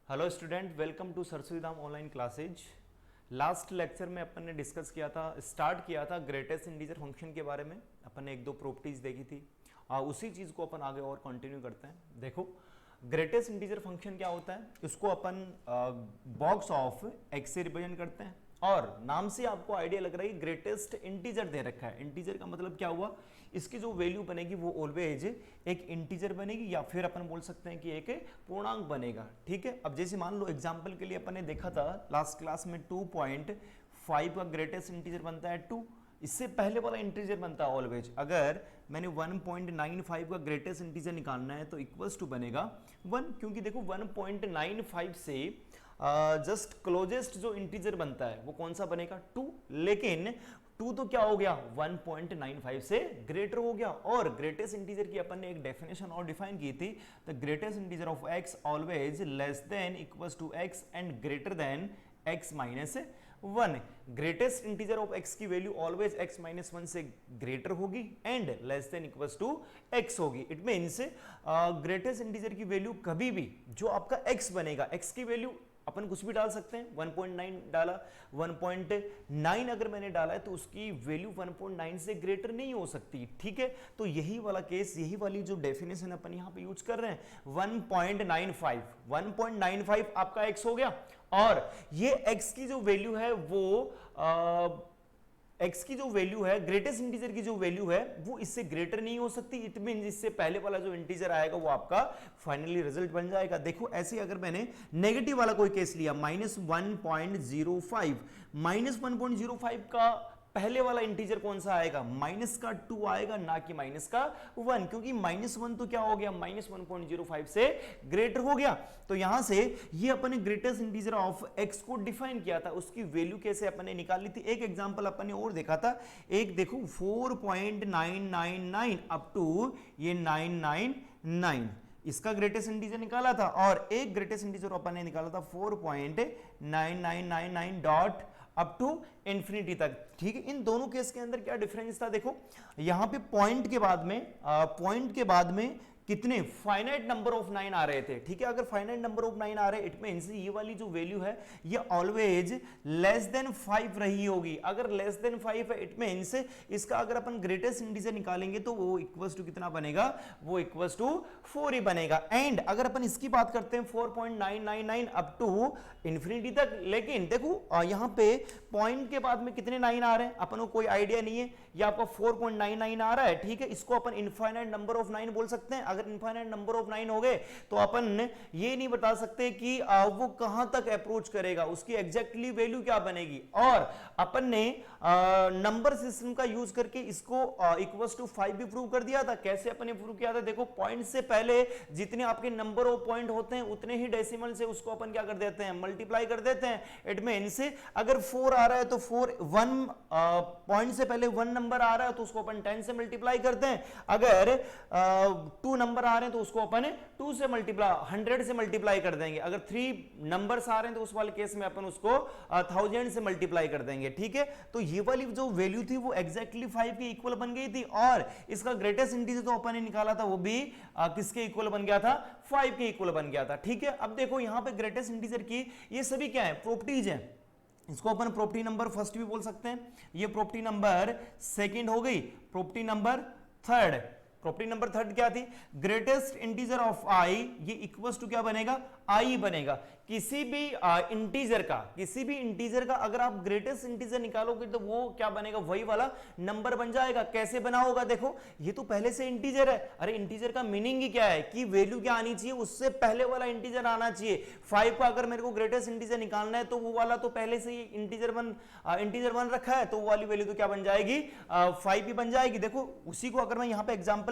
Hello student, welcome to Saraswati Dham online classes. Last lecture में अपन ने डिस्कस किया था, स्टार्ट किया था ग्रेटेस्ट इंटीजर फंक्शन के बारे में। अपन ने एक दो प्रॉपर्टीज देखी थी, उसी चीज को अपन आगे और कंटिन्यू करते हैं। देखो, ग्रेटेस्ट इंटीजर फंक्शन क्या होता है, इसको अपन बॉक्स ऑफ एक्स से रिप्रेजेंट करते हैं। और नाम से आपको आइडिया लग रहा है कि ग्रेटेस्ट इंटीजर दे रखा है। इंटीजर का मतलब क्या हुआ, इसकी जो वैल्यू बनेगी वो ऑलवेज एक इंटीजर बनेगी, या फिर अपन बोल सकते हैं कि एक पूर्णांक बनेगा। ठीक है, अब जैसे मान लो एग्जांपल के लिए अपन ने देखा था लास्ट क्लास में 2.5 का ग्रेटेस्ट इंटीजर बनता है 2। इससे पहले वाला इंटीजर बनता है ऑलवेज। अगर मैंने 1.95 का ग्रेटेस्ट इंटीजर निकालना है तो इक्वल्स टू बनेगा 1, क्योंकि देखो 1.95 से जस्ट क्लोजेस्ट जो इंटीजर बनता है वो कौन सा बनेगा 2। लेकिन 2 तो क्या हो गया 1.95 से ग्रेटर हो गया। और ग्रेटेस्ट इंटीजर की अपन ने एक डेफिनेशन और डिफाइन की थी, the greatest integer of x always less than equals to x and greater than x minus 1। Greatest integer of x की वैल्यू ऑलवेज x माइनस 1 से ग्रेटर होगी and less than equals to x होगी। It means greatest integer की value कभी भी जो आपका x बनेगा, x की वैल्यू अपन कुछ भी डाल सकते हैं। 1.9 डाला, 1.9 अगर मैंने डाला है तो उसकी वैल्यू 1.9 से ग्रेटर नहीं हो सकती। ठीक है, तो यही वाला केस, यही वाली जो डेफिनेशन अपन यहाँ पे यूज कर रहे हैं 1.95 आपका x हो गया। और ये x की जो वैल्यू है वो x की जो वैल्यू है, ग्रेटेस्ट इंटीजर की जो वैल्यू है वो इससे ग्रेटर नहीं हो सकती। इट मींस इससे पहले वाला जो इंटीजर आएगा वो आपका फाइनली रिजल्ट बन जाएगा। देखो ऐसे अगर मैंने नेगेटिव वाला कोई केस लिया -1.05 का पहले वाला इंटीजर कौन सा आएगा, माइनस का 2 आएगा, ना कि माइनस का 1, क्योंकि -1 तो क्या हो गया -1.05 से ग्रेटर हो गया। तो यहां से ये अपने ग्रेटेस्ट इंटीजर ऑफ x को डिफाइन किया था, उसकी वैल्यू कैसे अपने निकाली थी। एक एग्जांपल अपने और देखा था, एक देखो 4.999 अप टू ये 999, इसका ग्रेटेस्ट इंटीजर निकाला था। और एक ग्रेटेस्ट इंटीजर अपन ने निकाला था 4.9999 डॉट अप टू इंफिनिटी तक। ठीक है, इन दोनों केस के अंदर क्या डिफरेंस था, देखो यहां पे पॉइंट के बाद में कितने फाइनाइट नंबर ऑफ 9 आ रहे थे। ठीक है, अगर फाइनाइट नंबर ऑफ 9 आ रहे इट मींस ये वाली जो वैल्यू है ये ऑलवेज लेस देन 5 रही होगी। अगर लेस देन 5 है इट मींस इसका अगर अपन ग्रेटेस्ट इंटीजर निकालेंगे तो वो इक्वल्स टू कितना बनेगा, वो इक्वल्स टू 4 ही बनेगा। एंड अगर अपन इसकी बात करते हैं 4.999 अप टू इंफिनिटी तक, लेकिन देखो यहां पे पॉइंट के बाद में कितने 9 आ रहे हैं अपन को कोई आइडिया नहीं है, ये आपका 4.99 आ रहा है। ठीक है, इसको अपन इनफाइनाइट नंबर ऑफ 9 बोल सकते हैं। अगर इनफाइनाइट नंबर ऑफ 9 हो गए तो अपन ये नहीं बता सकते कि वो कहां तक अप्रोच करेगा, उसकी एग्जैक्टली वैल्यू क्या बनेगी। और अपन ने नंबर सिस्टम का यूज करके इसको इक्वल्स टू 5 भी प्रूव कर दिया था। कैसे अपन ने प्रूव किया था, देखो पॉइंट से पहले जितने आपके नंबर ऑफ पॉइंट होते हैं उतने ही डेसिमल से उसको अपन क्या कर देते हैं, मल्टीप्लाई कर देते हैं। इट मींस अगर 4 आ रहा है तो 4 1 पॉइंट से पहले 1 नंबर आ रहा है तो उसको अपन 10 से मल्टीप्लाई करते हैं। अगर 2 नंबर आ रहे हैं तो उसको अपन 2 से मल्टीप्लाई 100 से मल्टीप्लाई कर देंगे। अगर 3 नंबर्स आ रहे हैं तो उस वाले केस में अपन उसको 1000 से मल्टीप्लाई कर देंगे। ठीक है, तो ये वाली जो वैल्यू थी वो एग्जैक्टली 5 के इक्वल बन गई थी। और इसका ग्रेटेस्ट इंटीजर तो अपन ने निकाला था वो भी किसके इक्वल बन गया था, 5 के इक्वल बन गया था। ठीक है, अब देखो यहां पे ग्रेटेस्ट इंटीजर की ये सभी क्या है, प्रॉपर्टीज है। इसको अपन प्रॉपर्टी नंबर फर्स्ट भी बोल सकते हैं, ये प्रॉपर्टी नंबर सेकंड हो गई। प्रॉपर्टी नंबर थर्ड क्या थी, ग्रेटेस्ट इंटीजर ऑफ i, ये इक्वल्स टू क्या बनेगा, i बनेगा। किसी भी इंटीजर का अगर आप ग्रेटेस्ट इंटीजर निकालोगे तो वो क्या बनेगा, वही वाला नंबर बन जाएगा। कैसे बना होगा, देखो ये तो पहले से इंटीजर है। अरे इंटीजर का मीनिंग ही क्या है कि वैल्यू क्या आनी चाहिए, उससे पहले वाला इंटीजर आना चाहिए। 5 का अगर मेरे को ग्रेटेस्ट इंटीजर निकालना है तो वो वाला तो पहले से ही इंटीजर बन रखा है, तो वो वाली वैल्यू तो क्या बन जाएगी, 5 ही बन जाएगी। देखो उसी को अगर मैं यहाँ पे एग्जाम्पल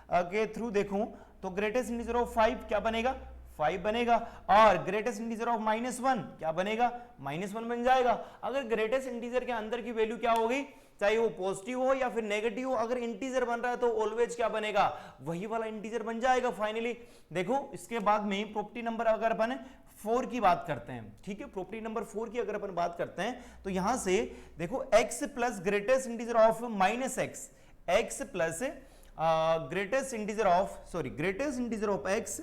के थ्रू देखूं तो ग्रेटेस्ट इंटीजर ऑफ 5 क्या बनेगा, 5 बनेगा। और ग्रेटेस्ट इंटीजर ऑफ -1 क्या बनेगा, -1 बन जाएगा। अगर ग्रेटेस्ट इंटीजर के अंदर की वैल्यू क्या होगी, चाहे वो पॉजिटिव हो या फिर नेगेटिव हो, अगर इंटीजर बन रहा है तो ऑलवेज क्या बनेगा, वही वाला इंटीजर बन जाएगा फाइनली। देखो इसके बाद में प्रॉपर्टी नंबर अगर अपन 4 की बात करते हैं, ठीक है, प्रॉपर्टी नंबर 4 की अगर अपन बात करते हैं तो यहां से देखो x plus greatest integer of -x plus greatest integer of x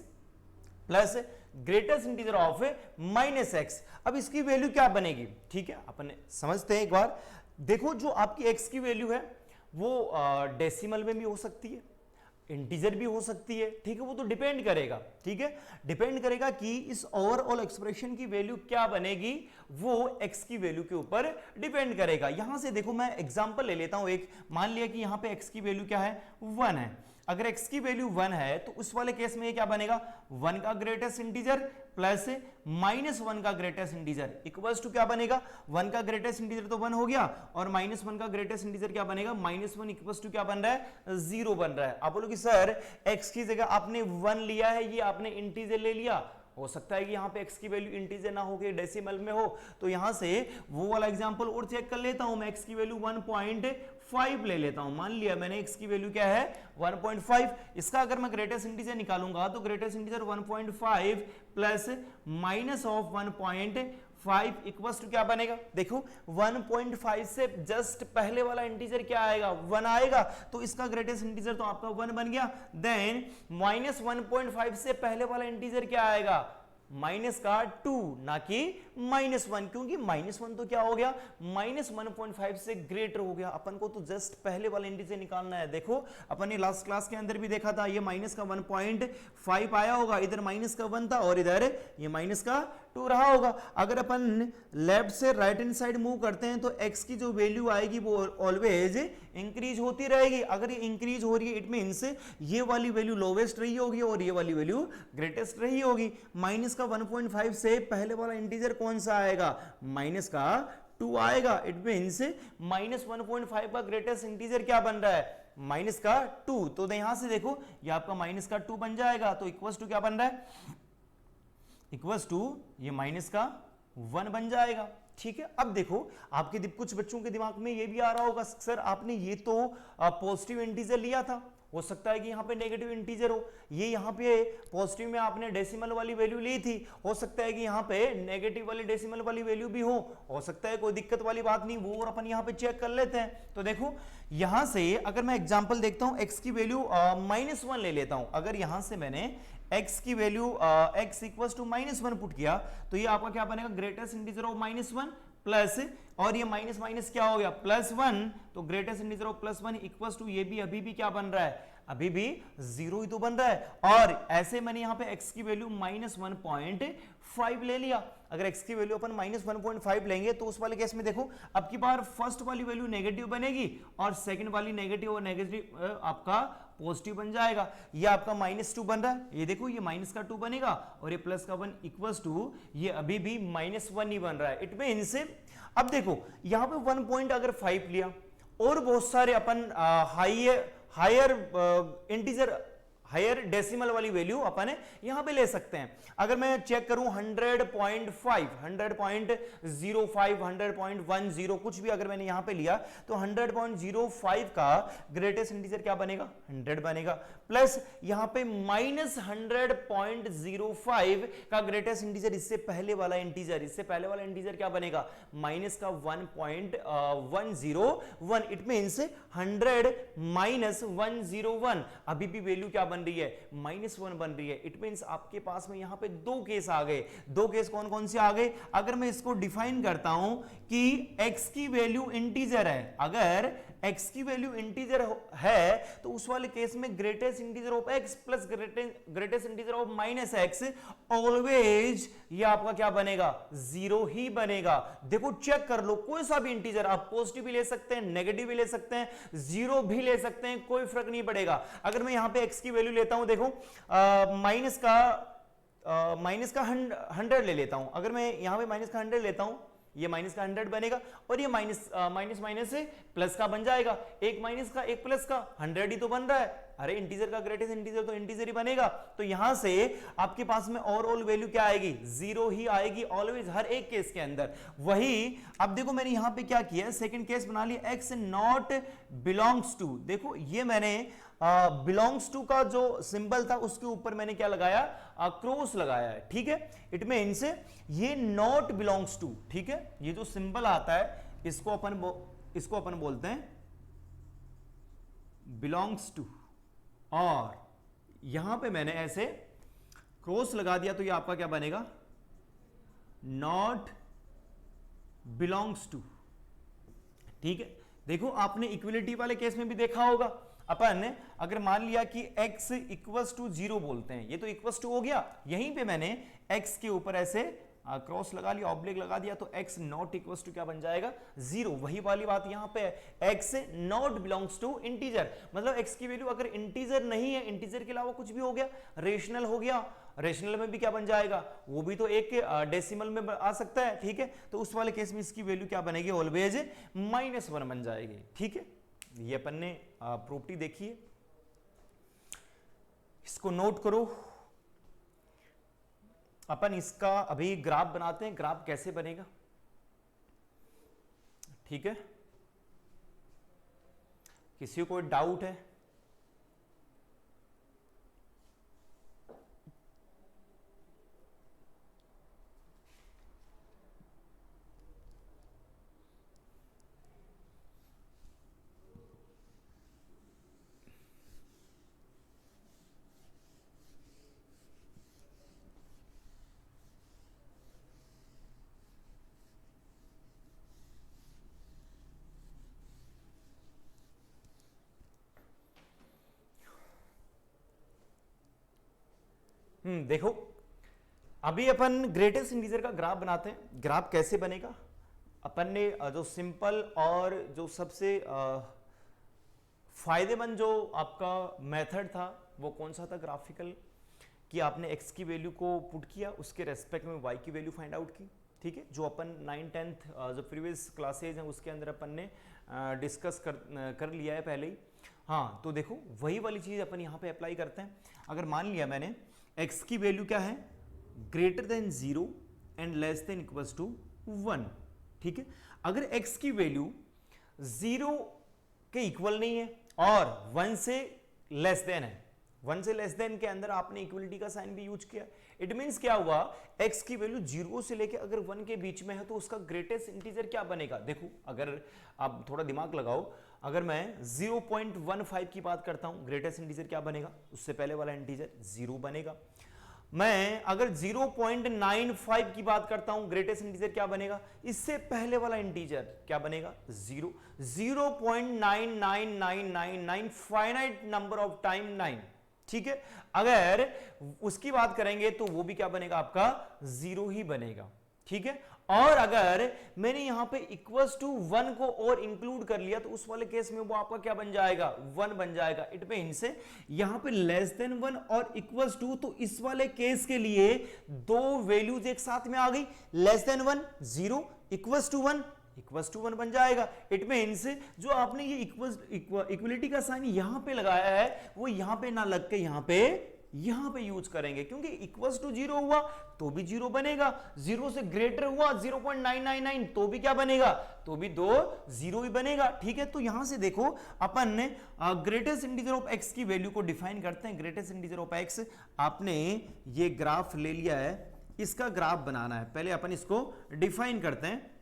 plus greatest integer of minus x. अब इसकी वैल्यू क्या बनेगी, ठीक है, अपन समझते हैं एक बार। देखो जो आपकी एक्स की वैल्यू है वो डेसिमल में भी हो सकती है, इंटीजर भी हो सकती है, ठीक है, वो तो डिपेंड करेगा, ठीक है, डिपेंड करेगा कि इस ओवरऑल एक्सप्रेशन की वैल्यू क्या बनेगी, वो x की वैल्यू के ऊपर डिपेंड करेगा। यहां से देखो मैं एग्जांपल ले लेता हूं एक, मान लिया कि यहां पे x की वैल्यू क्या है, 1 है। अगर x की वैल्यू 1 है तो उस वाले केस में ये क्या बनेगा, 1 का ग्रेटेस्ट इंटीजर प्लस -1 का ग्रेटेस्ट इंटीजर इक्वल्स टू क्या बनेगा, 1 का ग्रेटेस्ट इंटीजर तो 1 हो गया और -1 का ग्रेटेस्ट इंटीजर क्या बनेगा, -1 इक्वल्स टू क्या बन रहा है, 0 बन रहा है। आप बोलोगे सर x की जगह आपने 1 लिया है, ये आपने इंटीजर ले लिया, हो सकता है कि यहाँ पे x की वैल्यू इंटीजर ना हो के डेसिमल में हो, तो यहां से वो वाला एग्जांपल और चेक कर लेता हूं मैं, x की वैल्यू 1.5 ले लेता हूं। मान लिया मैंने x की वैल्यू क्या है 1.5, इसका अगर मैं ग्रेटेस्ट इंटीजर निकालूंगा तो greatest integer 1.5 plus minus of 1.5 equals to क्या बनेगा, देखो 1.5 से जस्ट पहले वाला इंटीजर क्या आएगा, 1 आएगा, तो इसका ग्रेटेस्ट इंटीजर तो आपका 1 बन गया। देन -1.5 से पहले वाला इंटीजर क्या आएगा, माइनस का 2, ना कि -1, क्योंकि -1 तो क्या हो गया, -1.5 से ग्रेटर हो गया। अपन को तो जस्ट पहले वाला इंटीजर निकालना है। देखो अपन ने लास्ट क्लास के अंदर भी देखा था, ये माइनस का 1.5 आया होगा, इधर माइनस का 1 था और इधर ये माइनस का 2 रहा होगा। अगर अपन लेफ्ट से राइट हैंड साइड मूव करते हैं तो x की जो वैल्यू आएगी वो ऑलवेज इंक्रीज होती रहेगी। अगर ये इंक्रीज हो रही है इट मींस ये वाली वैल्यू लोवेस्ट रही होगी और ये वाली वैल्यू ग्रेटेस्ट रही होगी। माइनस का 1.5 से पहले वाला इंटीजर कौन सा आएगा, माइनस का 2 आएगा। इट मींस -1.5 का ग्रेटेस्ट इंटीजर क्या बन रहा है, माइनस का 2। तो यहां से देखो ये आपका माइनस का 2 बन जाएगा, तो इक्वल्स टू क्या बन रहा है, इक्वल्स टू ये माइनस का 1 बन जाएगा। ठीक है, अब देखो आपके कुछ बच्चों के दिमाग में ये भी आ रहा होगा, सर आपने ये तो पॉजिटिव इंटीजर लिया था, हो सकता है कि यहाँ पे नेगेटिव इंटीजर हो, ये यहाँ पे पॉजिटिव में आपने डेसिमल वाली वैल्यू ली थी, हो सकता है कि यहाँ पे नेगेटिव वाली डेसिमल वाली वैल्यू भी हो सकता है, कोई दिक्कत वाली बात नहीं, वो और अपन यहाँ पे चेक कर लेते हैं। तो देखो यहाँ से अगर मैं एग्जांपल देखता हूँ, x की वैल्यू -1 ले लेता हूँ। अगर यहाँ से मैंने x की value x equals to -1 put किया तो ये आपका क्या बनेगा, ग्रेटेस्ट इंटीजर ऑफ -1 प्लस, और ये माइनस माइनस क्या हो गया +1, तो greatest integer of +1 equals to ये भी अभी भी क्या बन रहा है, अभी भी 0 ही तो बन रहा है। और ऐसे मैंने यहाँ पे x की वैल्यू -1.5 ले लिया। अगर x की वैल्यू अपन -1.5 लेंगे तो उस वाले केस में देखो अब की बार फर्स्ट वाली वैल्यू नेगेटिव बनेगी और सेकंड वाली नेगेटिव और नेगेटिव आपका पॉजिटिव बन जाएगा। ये आपका -2 बन रहा है, ये देखो ये माइनस का 2 बनेगा और ये प्लस का 1 इक्वल्स टू ये अभी भी -1 ही बन रहा है। इट मींस अब देखो यहाँ पे 1.5 लिया और बहुत सारे अपन हायर इंटीजर हायर डेसिमल वाली वैल्यू अपन यहां पे ले सकते हैं। अगर मैं चेक करूं 100.5, 100.05, 100.10 कुछ भी अगर मैंने यहां पे लिया तो 100.05 का ग्रेटेस्ट इंटीजर क्या बनेगा, 100 बनेगा, प्लस यहां पे -100.05 का ग्रेटेस्ट इंटीजर, इससे पहले वाला इंटीजर क्या बनेगा, माइनस का 1.101। इट मींस 100 -101 अभी भी वैल्यू क्या बन रही है, -1 बन रही है। इट मींस आपके पास में यहां पे दो केस आ गए। दो केस कौन कौन से आ गए, अगर मैं इसको डिफाइन करता हूं कि x की वैल्यू इंटीजर है, अगर x की वैल्यू इंटीजर है तो उस वाले केस में greatest integer of x plus greatest integer of -x always ये आपका क्या बनेगा, 0 ही बनेगा। देखो चेक कर लो, कोई सा भी इंटीजर आप पॉजिटिव भी ले सकते हैं, नेगेटिव भी ले सकते हैं, 0 भी ले सकते हैं, कोई फर्क नहीं पड़ेगा। अगर मैं यहां पे x की वैल्यू लेता हूं, देखो माइनस का 100 ले लेता हूं। अगर मैं यहां पे माइनस का 100 लेता हूं, ये माइनस का 100 बनेगा और ये माइनस से प्लस का बन जाएगा, एक माइनस का एक प्लस का 100 ही तो बन रहा है। अरे इंटीजर का ग्रेटेस्ट इंटीजर तो इंटीजर ही बनेगा। तो यहां से आपके पास में ओवरऑल वैल्यू क्या आएगी, 0 ही आएगी ऑलवेज, हर एक केस के अंदर। वही अब देखो मैंने यहां पे क्या किया, सेकंड केस बना लिया, x नॉट बिलोंग्स टू। देखो ये मैंने बिलोंग्स टू का जो सिंबल था उसके ऊपर मैंने क्या लगाया, क्रॉस लगाया है, ठीक है। इट मींस ये नॉट बिलोंग्स टू, ठीक है, ये जो सिंबल आता है इसको अपन बोलते हैं बिलोंग्स टू, और यहां पे मैंने ऐसे क्रॉस लगा दिया तो ये आपका क्या बनेगा, नॉट बिलोंग्स टू। ठीक है, देखो आपने इक्वलिटी वाले केस में भी देखा होगा, अपन ने अगर मान लिया कि x इक्वल्स टू 0 बोलते हैं, ये तो इक्वल्स टू हो गया, यहीं पे मैंने x के ऊपर ऐसे क्रॉस लगा लिया, ऑब्लिक लगा दिया, तो x नॉट इक्वल्स टू क्या बन जाएगा, 0। वही वाली बात यहां पे है, x not belongs to integer, मतलब x की वैल्यू अगर इंटीजर नहीं है, इंटीजर के अलावा कुछ भी हो गया, रेशनल हो गया, रेशनल में भी क्या बन जाएगा, वो भी तो एक डेसिमल में आ सकता है। ठीक है, तो उस वाले केस में इसकी वैल्यू क्या बनेगी, ऑलवेज -1 बन जाएगी। ठीक है, ये अपन ने प्रॉपर्टी देखी है, इसको नोट करो। अपन इसका अभी ग्राफ बनाते हैं, ग्राफ कैसे बनेगा। ठीक है, किसी को कोई डाउट है? देखो अभी अपन ग्रेटेस्ट इंटीजर का ग्राफ बनाते हैं। ग्राफ कैसे बनेगा, अपन ने जो सिंपल और जो सबसे फायदेमंद जो आपका मेथड था वो कौन सा था, ग्राफिकल, कि आपने x की वैल्यू को पुट किया, उसके रेस्पेक्ट में y की वैल्यू फाइंड आउट की। ठीक है, जो अपन 9th 10th जो प्रीवियस क्लासेज हैं उसके अंदर अपन ने डिस्कस कर लिया है पहले ही। हाँ, तो देखो वही वाली चीज अपन यहाँ पे अप्लाई करते हैं। अगर मान लिया मैंने x की वैल्यू क्या है, greater than 0 and less than equals to 1। ठीक है, अगर x की वैल्यू 0 के इक्वल नहीं है और 1 से लेस देन है, 1 से लेस देन के अंदर आपने इक्वलिटी का साइन भी यूज किया, इट मींस क्या हुआ, x की वैल्यू 0 से लेके अगर 1 के बीच में है तो उसका ग्रेटेस्ट इंटीजर क्या बनेगा। देखो अगर आप थोड़ा दिमाग लगाओ, अगर मैं 0.15 की बात करता हूं, ग्रेटेस्ट इंटीजर क्या बनेगा, उससे पहले वाला इंटीजर 0 बनेगा। मैं अगर 0.95 की बात करता हूं, ग्रेटेस्ट इंटीजर क्या बनेगा, इससे पहले वाला इंटीजर क्या बनेगा, 0। 0.99999 फाइनाइट नंबर ऑफ टाइम 9। ठीक है, अगर उसकी बात करेंगे तो वो भी क्या बनेगा, आपका 0 ही बनेगा। ठीक है, और अगर मैंने यहां पे इक्वल्स टू 1 को और इंक्लूड कर लिया तो उस वाले केस में वो आपका क्या बन जाएगा, 1 बन जाएगा। इट मींस यहां पे लेस देन 1 और इक्वल्स टू, तो इस वाले केस के लिए दो वैल्यूज एक साथ में आ गई, less than 1 0, equals to 1 equals to 1 बन जाएगा। इट मींस जो आपने ये इक्वलिटी का साइन यहां पे लगाया है वो यहां पे ना लग के यहां पे यूज करेंगे, क्योंकि इक्वल्स टू 0 हुआ तो भी 0 बनेगा, 0 से ग्रेटर हुआ 0.999 तो भी क्या बनेगा, तो भी 0 ही बनेगा। ठीक है, तो यहां से देखो अपन ने ग्रेटेस्ट इंटीजर ऑफ x की वैल्यू को डिफाइन करते हैं। ग्रेटेस्ट इंटीजर ऑफ x, आपने ये ग्राफ ले लिया है, इसका ग्राफ बनाना है। पहले अपन इसको डिफाइन करते हैं।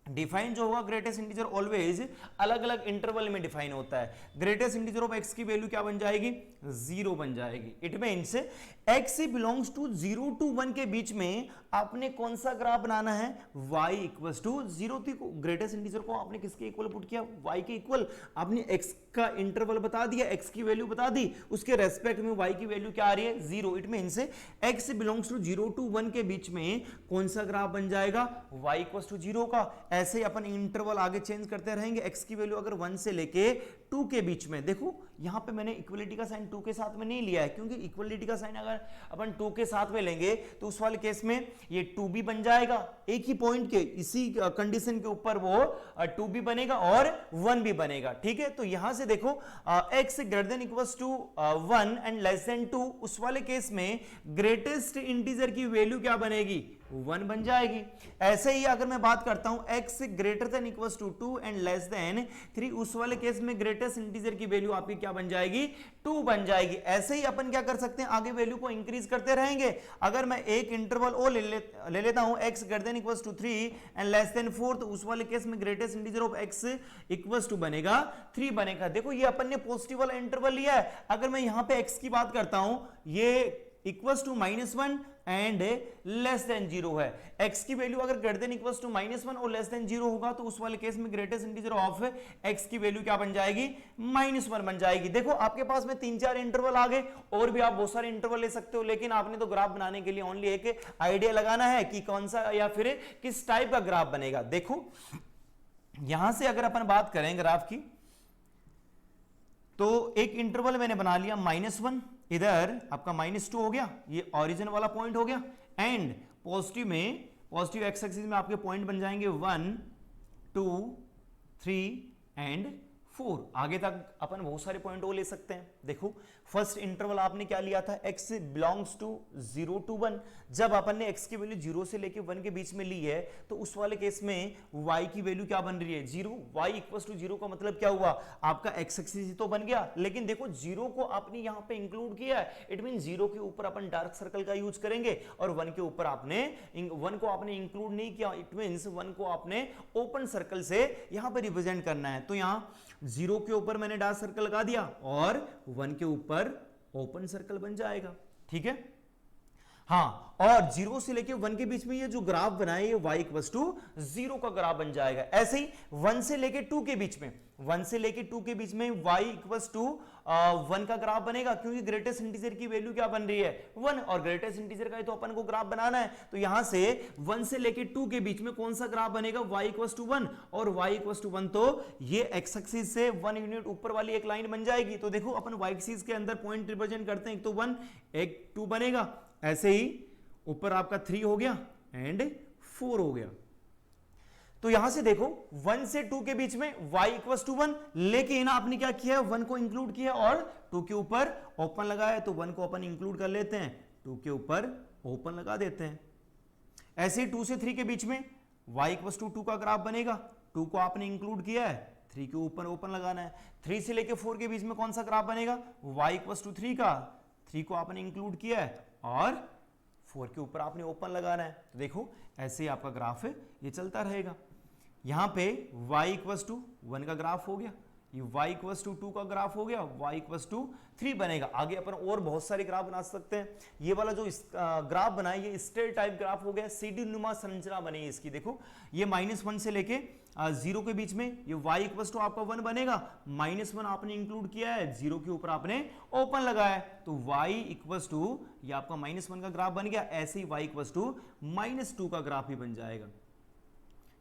डिफाइन जो होगा ग्रेटेस्ट इंटीजर ऑलवेज अलग अलग इंटरवल में डिफाइन होता है। ग्रेटेस्ट इंटीजर ऑफ x की वैल्यू क्या बन जाएगी, 0 बन जाएगी। It means x belongs to 0 to 1 के बीच में आपने कौन सा ग्राफ बनाना है, y इक्वल्स टू 0 थी, ग्रेटेस्ट इंटीजर को आपने किसके इक्वल पुट किया, y के इक्वल। आपने x का इंटरवल बता दिया, x की वैल्यू बता दी, उसके रेस्पेक्ट में y की वैल्यू क्या आ रही है, 0। It means x belongs to 0 to 1 के बीच में कौन सा ग्राफ बन जाएगा, y इक्वल्स टू 0 का। ऐसे ही अपन इंटरवल आगे चेंज करते रहेंगे। x की वैल्यू अगर 1 से लेके 2 के बीच में, देखो यहां पे मैंने इक्वलिटी का साइन 2 के साथ में नहीं लिया है, क्योंकि इक्वलिटी का साइन अगर अपन 2 के साथ में लेंगे तो उस वाले केस में ये 2 भी बन जाएगा, एक ही पॉइंट के इसी कंडीशन के ऊपर वो 2 भी बनेगा और 1 भी बनेगा। ठीक है, तो यहां से देखो x greater than equals to 1 and less than 2, उस वाले केस में ग्रेटेस्ट इंटीजर की वैल्यू क्या बनेगी, 1 बन जाएगी। ऐसे ही अगर मैं बात करता हूं x greater than equals to 2 and less than 3, उस वाले केस में ग्रेटेस्ट इंटीजर की वैल्यू आपकी क्या बन जाएगी, 2 बन जाएगी। ऐसे ही अपन क्या कर सकते हैं, आगे वैल्यू को इंक्रीज करते रहेंगे। अगर मैं एक इंटरवल और ले लेता हूं x greater than equals to 3 and less than 4, तो उस वाले केस में greatest integer of x equals to बनेगा 3 बनेगा। देखो ये अपन ने पॉजिटिव वाला इंटरवल लिया है। अगर मैं यहां पे x की बात करता हूं, ये equals to -1 and less than 0 है। x की वैल्यू अगर ग्रेटर देन इक्वल्स टू -1 और लेस देन 0 होगा तो उस वाले केस में ग्रेटेस्ट इंटीजर ऑफ x की वैल्यू क्या बन जाएगी, -1 बन जाएगी। देखो आपके पास में 3-4 इंटरवल आ गए, और भी आप बहुत सारे इंटरवल ले सकते हो, लेकिन आपने तो ग्राफ बनाने के लिए ओनली एक आइडिया लगाना है कि कौन सा या फिर किस टाइप का ग्राफ बनेगा। देखो यहां से अगर अपन बात करें ग्राफ की, तो एक इंटरवल मैंने बना लिया -1, इधर आपका -2 हो गया, ये ओरिजिन वाला पॉइंट हो गया, एंड पॉजिटिव एक्स एक्सिस में आपके पॉइंट बन जाएंगे 1, 2, 3 एंड 4। आगे तक अपन बहुत सारे पॉइंट वो ले सकते हैं। देखो फर्स्ट इंटरवल आपने क्या लिया था, x बिलोंग्स टू 0 to 1। जब अपन ने x की वैल्यू 0 से लेके 1 के बीच में ली है, तो उस वाले केस में y की वैल्यू क्या बन रही है, 0। y इक्वल्स टू 0 का मतलब क्या हुआ, आपका x एक्सिस तो बन गया, लेकिन देखो 0 को आपने यहां पे इंक्लूड किया है। इट मीन 0 के ऊपर अपन डार्क सर्कल का यूज करेंगे, और 1 के ऊपर आपने 1 को आपने इंक्लूड नहीं किया। इट मीन्स 1 को आपने ओपन सर्कल से यहां पर रिप्रेजेंट करना है। तो यहां 0 के ऊपर मैंने डार्क सर्कल लगा दिया, और 1 के ऊपर ओपन सर्कल बन जाएगा। ठीक है, हाँ, और 0 से लेके 1 के बीच में ये जो ग्राफ बनाए, ये y इक्वल्स टू 0 का ग्राफ बन जाएगा। ऐसे ही 1 से लेके 2 के बीच में, 1 से लेके 2 के बीच में y इक्वल्स टू 1 का ग्राफ बनेगा, क्योंकि ग्रेटेस्ट इंटीजर की वैल्यू क्या बन रही है, 1, और ग्रेटेस्ट इंटीजर का ही तो अपन को ग्राफ बनाना है। तो यहां से 1 से लेके 2 के बीच में कौन सा ग्राफ बनेगा, y इक्वल्स टू 1, और y इक्वल्स टू 1, तो ये x एक्सिस से 1 यूनिट ऊपर वाली एक लाइन बन जाएगी। तो देखो अपन y एक्सिस के अंदर पॉइंट रिप्रेजेंट करते हैं, एक तो 1, एक 2 बनेगा। ऐसे ही ऊपर आपका 3 हो गया एंड 4 हो गया। तो यहां से देखो 1 से 2 के बीच में y इक्वल्स टू 1, लेकिन आपने क्या किया, 1 को इंक्लूड किया और 2 के ऊपर ओपन लगाया, तो 1 को अपन इंक्लूड कर लेते हैं, 2 के ऊपर ओपन लगा देते हैं। ऐसे ही 2 से 3 के बीच में y इक्वल्स टू 2 का ग्राफ बनेगा, 2 को आपने इंक्लूड किया है, 3 के ऊपर ओपन लगाना है। 3 से लेके 4 के बीच में कौन सा ग्राफ बनेगा, y इक्वल्स टू 3 का, 3 को आपने इंक्लूड किया है, और 4 के ऊपर आपने ओपन लगाना है। तो देखो ऐसे ही आपका ग्राफ है, ये चलता रहेगा। यहां पे y इक्वल्स टू 1 का ग्राफ हो गया, ये y इक्वल्स टू 2 का ग्राफ हो गया, y इक्वल्स टू 3 बनेगा। आगे अपन और बहुत सारे ग्राफ बना सकते हैं। ये वाला जो ग्राफ बना है, ये स्टेयर टाइप ग्राफ हो गया, सीढ़ी नुमा संरचना बनी है इसकी। देखो ये -1 से लेके 0 के बीच में ये y इक्वल्स टू आपका 1 बनेगा, -1 आपने इंक्लूड किया है, 0 के ऊपर आपने ओपन लगाया है, तो y इक्वल्स टू ये आपका -1 का ग्राफ बन गया। ऐसे ही y इक्वल्स टू -2 का ग्राफ ही बन जाएगा।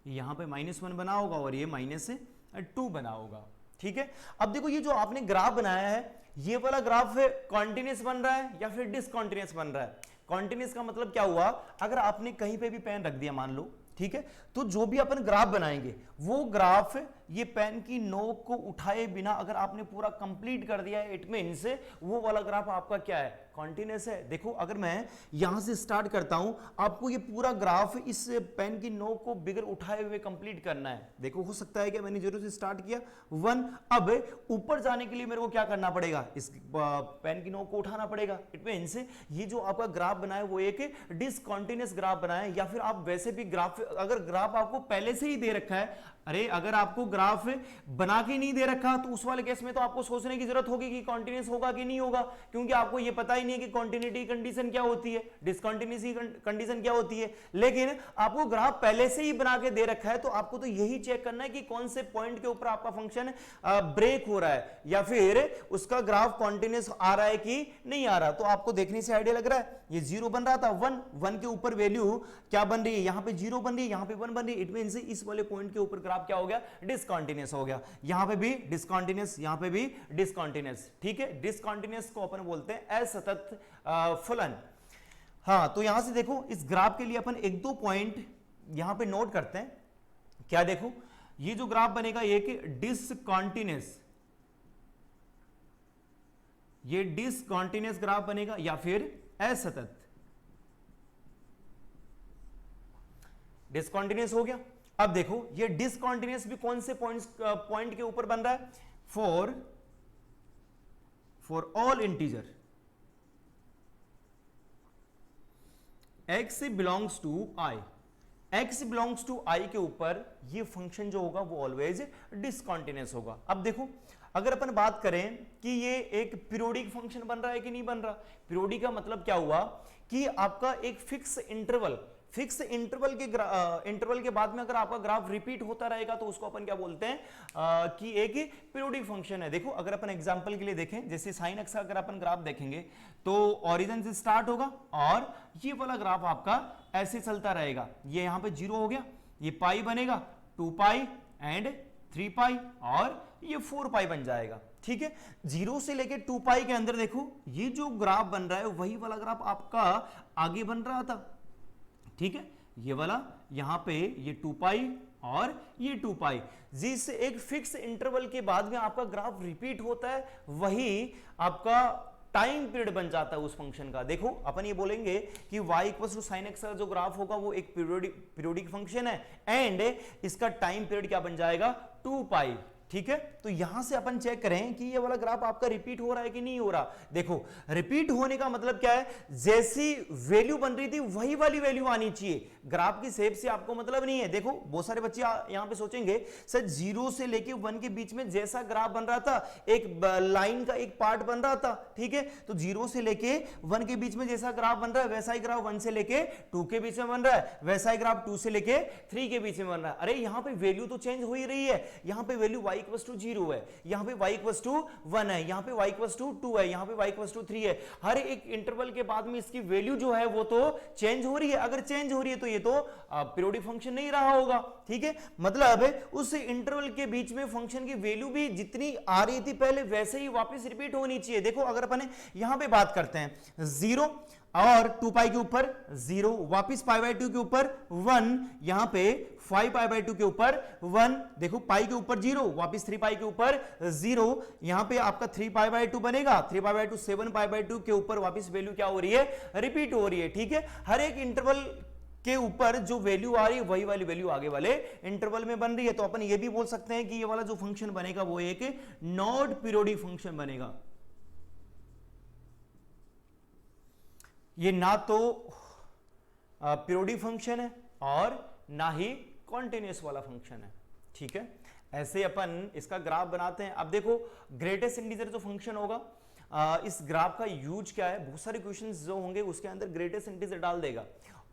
यहां पे -1 बना होगा और ये -2 बना होगा। ठीक है, अब देखो ये जो आपने ग्राफ बनाया है, ये वाला ग्राफ कॉन्टिन्यूस बन रहा है या फिर डिसकॉन्टिन्यूस बन रहा है। कॉन्टिन्यूस का मतलब क्या हुआ, अगर आपने कहीं पे भी पेन रख दिया मान लो, ठीक है, तो जो भी अपन ग्राफ बनाएंगे वो ग्राफ ये पेन की नोक को उठाए बिना अगर आपने पूरा कंप्लीट कर दिया है, इट मींस वो वाला ग्राफ आपका क्या है, कॉन्टिन्यूस है। देखो अगर मैं यहां से स्टार्ट करता हूं, आपको ये पूरा ग्राफ इस पेन की नोक को बिगर उठाए हुए कंप्लीट करना है। देखो हो सकता है कि मैंने 0 से स्टार्ट किया 1, अब ऊपर जाने के लिए मेरे को क्या करना पड़ेगा, इस पेन की नोक को उठाना पड़ेगा। इट मींस ये जो आपका ग्राफ बना है वो एक डिसकॉन्टिन्यूस ग्राफ बना है, या फिर आप वैसे भी ग्राफ, अगर ग्राफ आपको पहले से ही दे रखा है, अरे अगर आपको ग्राफ बना के नहीं दे रखा तो उस वाले केस में तो आपको सोचने की जरूरत होगी कि कॉन्टिन्यूस होगा कि नहीं होगा, क्योंकि आपको ये पता ही नहीं है कि कॉन्टिन्यूटी कंडीशन क्या होती है, डिसकॉन्टिन्यूटी कंडीशन क्या होती है। लेकिन आपको ग्राफ पहले से ही बना के दे रखा है, तो आपको तो यही चेक करना है कि कौन से पॉइंट के ऊपर आपका फंक्शन ब्रेक हो रहा है, या फिर उसका ग्राफ कॉन्टिन्यूस आ रहा है कि नहीं आ रहा। तो आपको देखने से आइडिया लग रहा है, ये 0 बन रहा था, 1 के ऊपर वैल्यू क्या बन रही है, यहां पे 0 बन रही है, यहां पे 1 बन रही है। इट मींस इस वाले पॉइंट के ऊपर ग्राफ क्या हो गया, डिसकंटीन्यूअस हो गया। यहां पे भी डिसकंटीन्यूअस, यहां पे भी डिसकंटीन्यूअस। ठीक है, डिसकंटीन्यूअस को अपन बोलते हैं असतत फलन। हाँ, तो यहां से देखो इस ग्राफ के लिए अपन 1-2 पॉइंट यहां पे नोट करते हैं। क्या देखो, ये जो ग्राफ बनेगा एक डिसकंटीन्यूअस, ये डिसकंटीन्यूअस ग्राफ बनेगा या फिर असतत। डिसकंटीन्यूअस हो गया। अब देखो ये डिसकंटीन्यूअस भी कौन से पॉइंट के ऊपर बन रहा है, for all integer x belongs to i, x belongs to i के ऊपर ये फंक्शन जो होगा वो ऑलवेज डिसकंटीन्यूअस होगा। अब देखो अगर अपन बात करें कि ये एक पीरियोडिक फंक्शन बन रहा है कि नहीं बन रहा, पीरियोडिक का मतलब क्या हुआ कि आपका एक फिक्स इंटरवल के बाद में अगर आपका ग्राफ रिपीट होता रहेगा तो उसको अपन क्या बोलते हैं कि एक पीरियोडिक फंक्शन है। देखो अगर अपन एग्जांपल के लिए देखें, जैसे sin x का अगर अपन ग्राफ देखेंगे तो ओरिजिन से स्टार्ट होगा और ये वाला ग्राफ आपका ऐसे चलता रहेगा, ये यहां पे 0 हो गया, ये पाई बनेगा 2 पाई एंड 3 पाई और ये 4 पाई बन जाएगा। ठीक है, 0 से लेके 2 पाई के अंदर देखो ये जो ग्राफ बन रहा है वही वाला ग्राफ आपका आगे बन रहा था। ठीक है, ये वाला यहां पे ये 2 पाई और ये 2 पाई, जिस एक फिक्स इंटरवल के बाद में आपका ग्राफ रिपीट होता है वही आपका टाइम पीरियड बन जाता है उस फंक्शन का। देखो अपन ये बोलेंगे कि y equal to sine x का जो ग्राफ होगा वो एक पीरियोडिक फंक्शन है एंड इसका टाइम पीरियड क्या बन जाएगा 2 पाई। ठीक है, तो यहां से अपन चेक करें कि ये वाला ग्राफ आपका रिपीट हो रहा है कि नहीं हो रहा। देखो रिपीट होने का मतलब क्या है, जैसी वैल्यू बन रही थी वही वाली वैल्यू आनी चाहिए, ग्राफ की शेप से आपको मतलब नहीं है। देखो बहुत सारे बच्चे यहां पे सोचेंगे सर 0 से लेके 1 के बीच में जैसा ग्राफ बन रहा था, एक लाइन का एक पार्ट बन रहा था। ठीक है, तो 0 से लेके 1 के बीच में जैसा ग्राफ बन रहा है वैसा ही ग्राफ 1 से लेके 2 के बीच में बन रहा है, वैसा ही ग्राफ 2 से लेके 3 के बीच में बन रहा है। अरे यहां पे वैल्यू तो चेंज हो ही रही है, यहां पे वैल्यू y इक्वल टू 0 है, यहां पे y इक्वल टू 1 है, यहां पे y इक्वल टू 2 है, यहां पे y इक्वल टू 3 है। हर एक इंटरवल के बाद में इसकी वैल्यू जो है वो तो चेंज हो रही है। अगर चेंज हो रही है तो ये तो पीरियोडिक फंक्शन नहीं रहा होगा। ठीक है, मतलब उस इंटरवल के बीच में फंक्शन की वैल्यू भी जितनी आ रही थी पहले वैसे ही वापस रिपीट होनी चाहिए। देखो अगर अपन यहां पे बात करते हैं 0 और 2 पाई के ऊपर 0, वापिस पाई बाय 2 के ऊपर 1, यहां पे 5 पाई बाय 2 के ऊपर 1, देखो पाई के ऊपर 0, वापिस 3 पाई के ऊपर 0, यहां पे आपका 3 पाई बाय 2 बनेगा, 3 पाई बाय 2 7 पाई बाय 2 के ऊपर वापिस वैल्यू क्या हो रही है, रिपीट हो रही है। ठीक है, हर एक इंटरवल के ऊपर जो वैल्यू आ रही है वही वाली वैल्यू आगे वाले इंटरवल में बन रही है। तो अपन ये भी बोल सकते हैं कि ये वाला जो फंक्शन बनेगा वो एक नॉन पीरियोडिक फंक्शन बनेगा। ये ना तो पीरियोडिक फंक्शन है और ना ही कॉन्टिन्यूअस वाला फंक्शन है। ठीक है, ऐसे अपन इसका ग्राफ बनाते हैं। अब देखो ग्रेटेस्ट इंटीजर जो फंक्शन होगा इस ग्राफ का यूज क्या है, बहुत सारे क्वेश्चंस जो होंगे उसके अंदर ग्रेटेस्ट इंटीजर डाल देगा।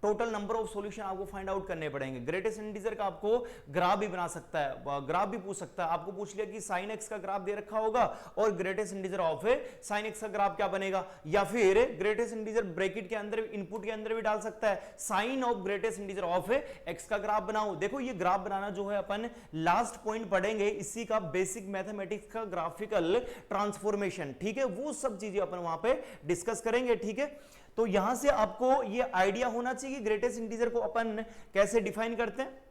टोटल नंबर ऑफ सॉल्यूशन आपको फाइंड आउट करने पड़ेंगे। ग्रेटेस्ट इंटीजर का आपको ग्राफ भी बना सकता है, ग्राफ भी पूछ सकता है। आपको पूछ लिया कि sin x का ग्राफ दे रखा होगा और greatest integer of sin x का ग्राफ क्या बनेगा, या फिर ग्रेटेस्ट इंटीजर ब्रैकेट के अंदर इनपुट के अंदर भी डाल सकता है, sine of greatest integer of x का ग्राफ बनाओ। देखो ये ग्राफ बनाना जो है अपन लास्ट पॉइंट पढ़ेंगे इसी का बेसिक मैथमेटिक्स का ग्राफिकल ट्रांसफॉर्मेशन। ठीक है, वो सब चीजें अपन वहां पे डिस्कस करेंगे। ठीक है, तो यहां से आपको ये आइडिया होना चाहिए कि ग्रेटेस्ट इंटीजर को अपन कैसे डिफाइन करते हैं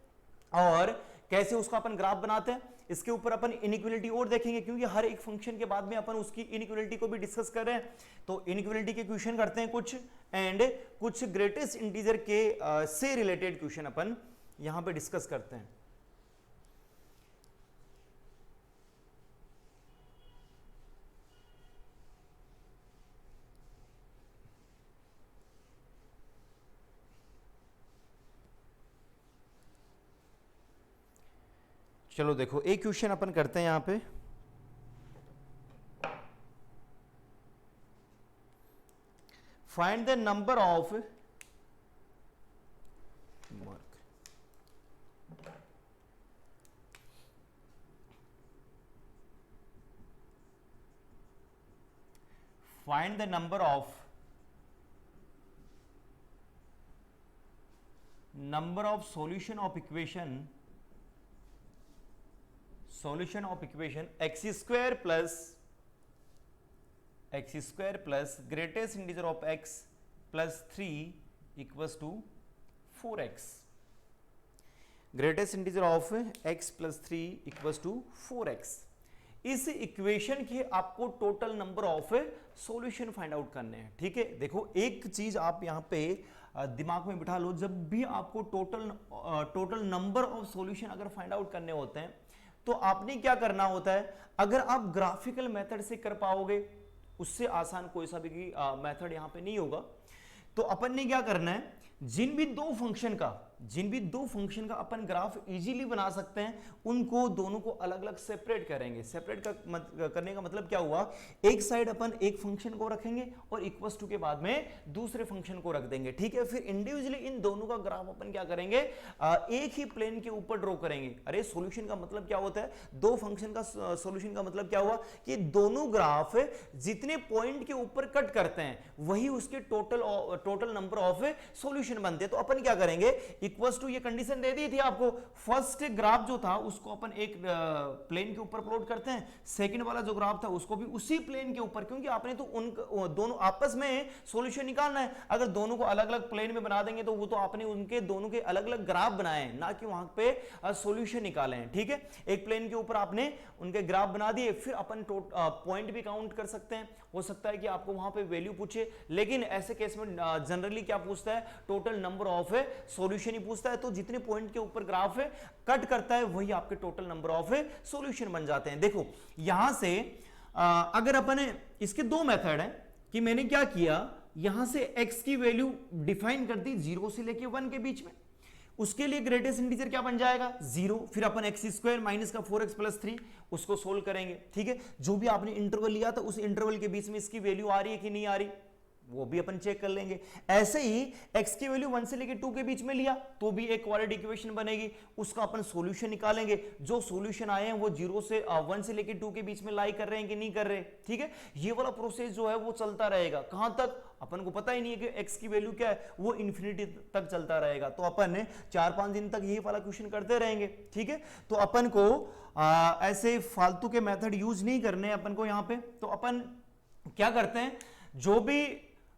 और कैसे उसका अपन ग्राफ बनाते हैं। इसके ऊपर अपन इनइक्वालिटी और देखेंगे क्योंकि हर एक फंक्शन के बाद में अपन उसकी इनइक्वालिटी को भी डिस्कस कर रहे हैं। तो इनइक्वालिटी के क्वेश्चन करते हैं कुछ एंड कुछ ग्रेटेस्ट इंटीजर के से रिलेटेड क्वेश्चन अपन यहां पे डिस्कस करते हैं। चलो देखो एक क्वेश्चन अपन करते हैं यहां पे, find the number of find the number of solution of equation x square plus greatest integer of x plus 3 equals to 4x। Greatest integer of x plus 3 equals to 4x। इस equation के आपको total number of solution find out करने हैं। ठीक है, देखो एक चीज आप यहां पे दिमाग में बिठा लो, जब भी आपको टोटल नंबर ऑफ सॉल्यूशन अगर फाइंड आउट करने होते हैं तो आपने क्या करना होता है, अगर आप ग्राफिकल मेथड से कर पाओगे उससे आसान कोई सा भी मेथड यहां पे नहीं होगा। तो अपन ने क्या करना है, जिन भी दो जिन भी दो फंक्शन का अपन ग्राफ इजीली बना सकते हैं उनको दोनों को अलग अलग सेपरेट करेंगे। सेपरेट करने का मतलब क्या हुआ, एक साइड अपन एक फंक्शन को रखेंगे और इक्वल्स टू के बाद में दूसरे फंक्शन को रख देंगे, ठीक है। फिर इंडिविजुअली इन दोनों का ग्राफ अपन क्या करेंगे, एक ही प्लेन के ऊपर ड्रॉ करेंगे। अरे सॉल्यूशन का मतलब क्या होता है, दो फंक्शन का सॉल्यूशन का मतलब क्या हुआ कि दोनों ग्राफ जितने पॉइंट के ऊपर कट करते हैं वही उसके टोटल नंबर ऑफ सॉल्यूशन बनते हैं। तो अपन क्या करेंगे, इक्वल्स टू, ये कंडीशन दे दी थी आपको, फर्स्ट ग्राफ जो था उसको अपन एक प्लेन के ऊपर प्लॉट करते हैं, सेकंड वाला जो ग्राफ था उसको भी उसी प्लेन के ऊपर, क्योंकि आपने तो उन दोनों आपस में सॉल्यूशन निकालना है। अगर दोनों को अलग अलग प्लेन में बना देंगे तो वो तो आपने उनके दोनों के अलग अलग ग्राफ बनाए हैं, ना कि वहां पे सॉल्यूशन निकाले हैं, ठीक है। एक प्लेन के ऊपर आपने उनके ग्राफ बना दिए, फिर अपन पॉइंट भी काउंट कर सकते हैं। हो सकता है कि आपको वहां पे वैल्यू पूछे, लेकिन ऐसे केस में जनरली क्या पूछता है, टोटल नंबर ऑफ सॉल्यूशन ही पूछता है। तो जितने पॉइंट के ऊपर ग्राफ कट करता है वही आपके टोटल नंबर ऑफ सॉल्यूशन बन जाते हैं। देखो यहां से अगर अपन, इसके दो मेथड हैं कि मैंने क्या किया, यहां से x की वैल्यू डिफाइन कर दी 0 से लेके 1 के बीच में, उसके लिए ग्रेटेस्ट इंटीजर क्या बन जाएगा 0, फिर अपन एक्स स्क्वायर माइनस का 4x प्लस 3 उसको सोल्व करेंगे, ठीक है। जो भी आपने इंटरवल लिया था उस इंटरवल के बीच में इसकी वैल्यू आ रही है कि नहीं आ रही वो भी अपन चेक कर लेंगे। ऐसे ही x की वैल्यू 1 से लेके 2 के बीच में लिया तो भी एक क्वाड्रेटिक इक्वेशन बनेगी, उसका अपन सॉल्यूशन निकालेंगे। जो सॉल्यूशन आए हैं वो 0 से 1 से लेके 2 के बीच में लाई कर रहे हैं कि नहीं कर रहे, ठीक है। ये वाला प्रोसेस जो है वो चलता रहेगा, कहां तक अपन को पता ही नहीं है कि x की वैल्यू क्या है, वो इन्फिनिटी तक चलता रहेगा। तो अपन 4-5 दिन तक यही वाला क्वेश्चन करते रहेंगे, ठीक है। तो अपन को ऐसे फालतू के मेथड यूज नहीं करने अपन को। यहां पे तो अपन क्या करते हैं, जो भी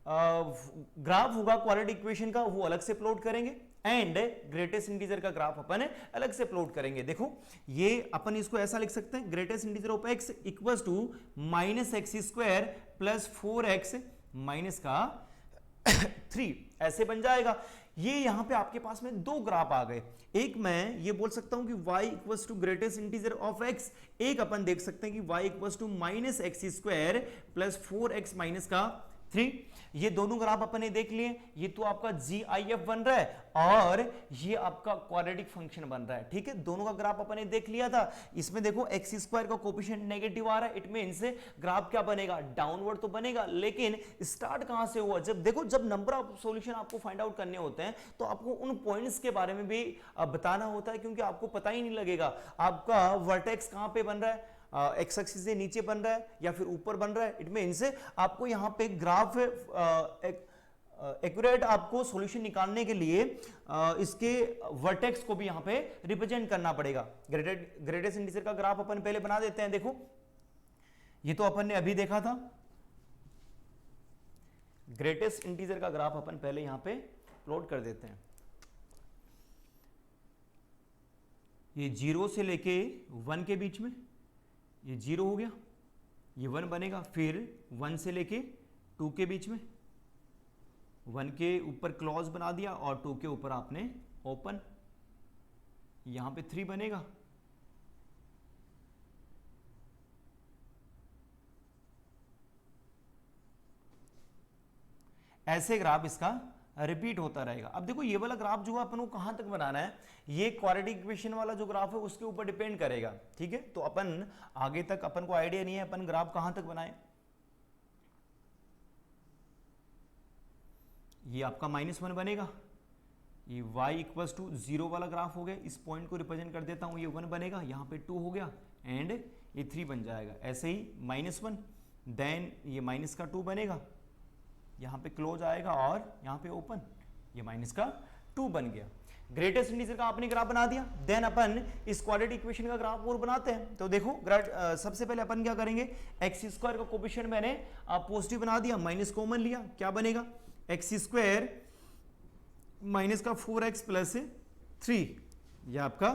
ग्राफ होगा क्वाड्रेटिक इक्वेशन का वो अलग से प्लॉट करेंगे एंड ग्रेटेस्ट इंटीजर का ग्राफ अपन अलग से प्लॉट करेंगे। देखो ये अपन इसको ऐसा लिख सकते हैं, greatest integer of x equals to minus x square plus 4x minus का 3, ऐसे बन जाएगा। ये यहां पे आपके पास में दो ग्राफ आ गए, एक मैं ये बोल सकता हूं कि y equals to greatest integer of x, एक अपन देख सकते हैं कि y equals to minus x square plus 4x minus का 3। ये दोनों ग्राफ अपन ने देख लिए, ये तो आपका GIF बन रहा है और ये आपका क्वाड्रेटिक फंक्शन बन रहा है, ठीक है। दोनों का ग्राफ अपन ने देख लिया था। इसमें देखो एक्स स्क्वायर का कोफिशिएंट नेगेटिव आ रहा है, इट मींस ग्राफ क्या बनेगा, डाउनवर्ड तो बनेगा। लेकिन स्टार्ट कहां से हुआ, जब देखो जब नंबर ऑफ सॉल्यूशन आपको फाइंड आउट करने होते हैं तो आपको उन पॉइंट्स के बारे में भी बताना होता है, क्योंकि आपको पता ही नहीं लगेगा आपका वर्टेक्स कहां पे बन रहा है, एक्स एक्सिस से नीचे बन रहा है या फिर ऊपर बन रहा है। इट मींस आपको यहां पे ग्राफ एक्यूरेट आपको सॉल्यूशन निकालने के लिए इसके वर्टेक्स को भी यहां पे रिप्रेजेंट करना पड़ेगा। ग्रेटेस्ट इंटीजर का ग्राफ अपन पहले बना देते हैं। देखो ये तो अपन ने अभी देखा था, ग्रेटेस्ट इंटीजर का ग्राफ अपन पहले यहां पे प्लॉट कर देते हैं। ये 0 से लेके 1 के बीच में ये 0 हो गया, ये 1 बनेगा, फिर 1 से लेके 2 के बीच में 1 के ऊपर क्लोज बना दिया और 2 के ऊपर आपने ओपन, यहां पे 3 बनेगा। ऐसे ग्राफ इसका रिपीट होता रहेगा। अब देखो ये वाला ग्राफ जो है अपन को कहां तक बनाना है, ये क्वाड्रेटिक इक्वेशन वाला जो ग्राफ है उसके ऊपर डिपेंड करेगा, ठीक है। तो अपन आगे तक अपन को आइडिया नहीं है अपन ग्राफ कहां तक बनाए। ये आपका -1 बनेगा, ये y इक्वल्स टू 0 वाला ग्राफ हो गया, इस पॉइंट को रिप्रेजेंट कर देता हूं, ये 1 बनेगा, यहां पे 2 हो गया एंड ये 3 बन जाएगा। ऐसे ही -1 देन ये माइनस का 2 बनेगा, यहां पे क्लोज आएगा और यहां पे ओपन, ये माइनस का 2 बन गया। ग्रेटेस्ट इंटीजर का आपने ग्राफ बना दिया, देन अपन इस क्वाड्रेटिक इक्वेशन का ग्राफ और बनाते हैं। तो देखो सबसे पहले अपन क्या करेंगे, एक्स स्क्वायर का कोफिशिएंट मैंने पॉजिटिव बना दिया, माइनस कॉमन लिया, क्या बनेगा एक्स स्क्वायर माइनस का 4x प्लस 3, ये आपका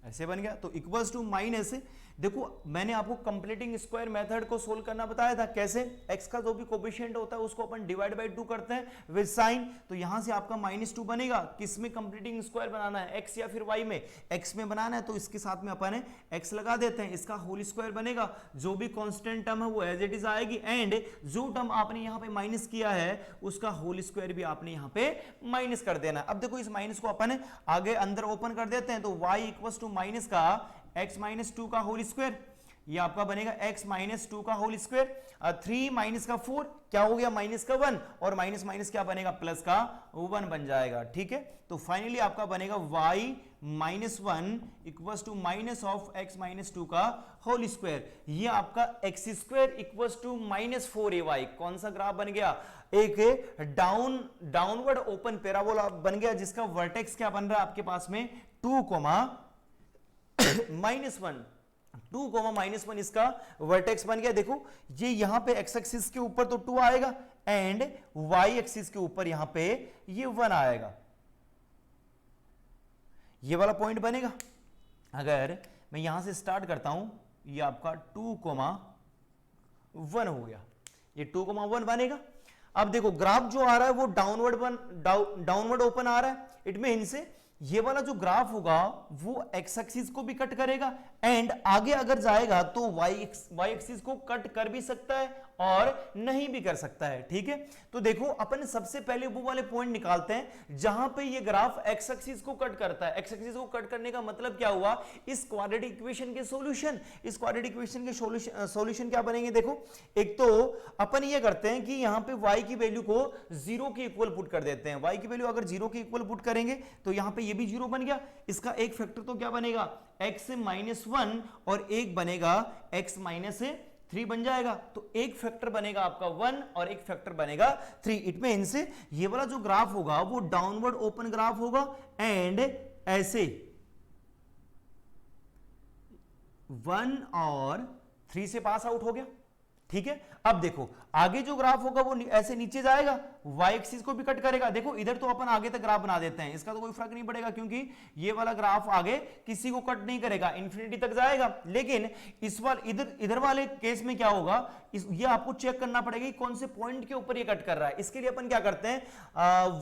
ऐसे बन गया। तो इक्वल्स टू माइनस देखो मैंने आपको कंप्लीटिंग स्क्वायर मेथड को सोल्व करना बताया था, कैसे x का जो भी कोफिशिएंट होता है उसको अपन डिवाइड बाय 2 करते हैं विद साइन, तो यहां से आपका -2 बनेगा। किस में कंप्लीटिंग स्क्वायर बनाना है, x या फिर y में? x में बनाना है तो इसके साथ में अपन x लगा देते हैं, इसका होल स्क्वायर बनेगा, जो भी कांस्टेंट टर्म है वो एज इट इज आएगी, एंड जो टर्म आपने यहां पे माइनस किया है उसका होल स्क्वायर भी आपने यहां पे माइनस कर देना। अब देखो इस माइनस को अपन आगे अंदर ओपन कर देते हैं, तो y इक्वल्स टू माइनस का x माइनस 2 का होल स्क्वायर, ये आपका बनेगा x माइनस 2 का होल स्क्वायर, 3 माइनस का 4 क्या हो गया माइनस का 1, और माइनस माइनस क्या बनेगा प्लस का 1 बन जाएगा, ठीक है। तो फाइनली आपका बनेगा y minus 1 equals to minus of x minus 2 का होल स्क्वायर, ये आपका x square equals to minus 4ay कौन सा ग्राफ बन गया, एक डाउनवर्ड ओपन पैराबोला बन गया, जिसका वर्टेक्स क्या बन रहा है आपके पास में 2, -1 इसका वर्टेक्स बन गया। देखो ये यहां पे x एक्सिस के ऊपर तो 2 आएगा एंड y एक्सिस के ऊपर यहां पे ये 1 आएगा, ये वाला पॉइंट बनेगा। अगर मैं यहां से स्टार्ट करता हूं, ये आपका 2,1 हो गया, ये 2,1 बनेगा। अब देखो ग्राफ जो आ रहा है वो डाउनवर्ड ओपन आ रहा है, इट मींस ये वाला जो ग्राफ होगा वो x एक्सिस को भी कट करेगा एंड आगे अगर जाएगा तो y एक्सिस को कट कर भी सकता है और नहीं भी कर सकता है, ठीक है। तो देखो अपन सबसे पहले वो वाले पॉइंट निकालते हैं जहां पे ये ग्राफ x एक्सिस को कट करता है। x एक्सिस को कट करने का मतलब क्या हुआ, इस क्वाड्रेटिक इक्वेशन के सॉल्यूशन, इस क्वाड्रेटिक इक्वेशन के सॉल्यूशन क्या बनेंगे, देखो एक तो अपन ये करते हैं कि यहां पे y की वैल्यू को 0 के इक्वल पुट कर देते हैं। y की वैल्यू अगर 0 के इक्वल पुट करेंगे तो यहां पे ये भी 0 बन गया, इसका एक फैक्टर तो क्या बनेगा x माइनस 1 और एक बनेगा x माइनस 3 बन जाएगा, तो एक फैक्टर बनेगा आपका 1 और एक फैक्टर बनेगा 3। इट मींस ये वाला जो ग्राफ होगा वो डाउनवर्ड ओपन ग्राफ होगा एंड ऐसे 1 और 3 से पास आउट हो गया, ठीक है। अब देखो आगे जो ग्राफ होगा वो ऐसे नीचे जाएगा, y एक्सिस को भी कट करेगा। देखो इधर तो अपन आगे तक ग्राफ बना देते हैं, इसका तो कोई फर्क नहीं पड़ेगा क्योंकि ये वाला ग्राफ आगे किसी को कट नहीं करेगा, इन्फिनिटी तक जाएगा। लेकिन इस बार इधर वाले केस में क्या होगा, ये आपको चेक करना पड़ेगा कि कौन से पॉइंट के ऊपर ये कट कर रहा है। इसके लिए अपन क्या करते हैं,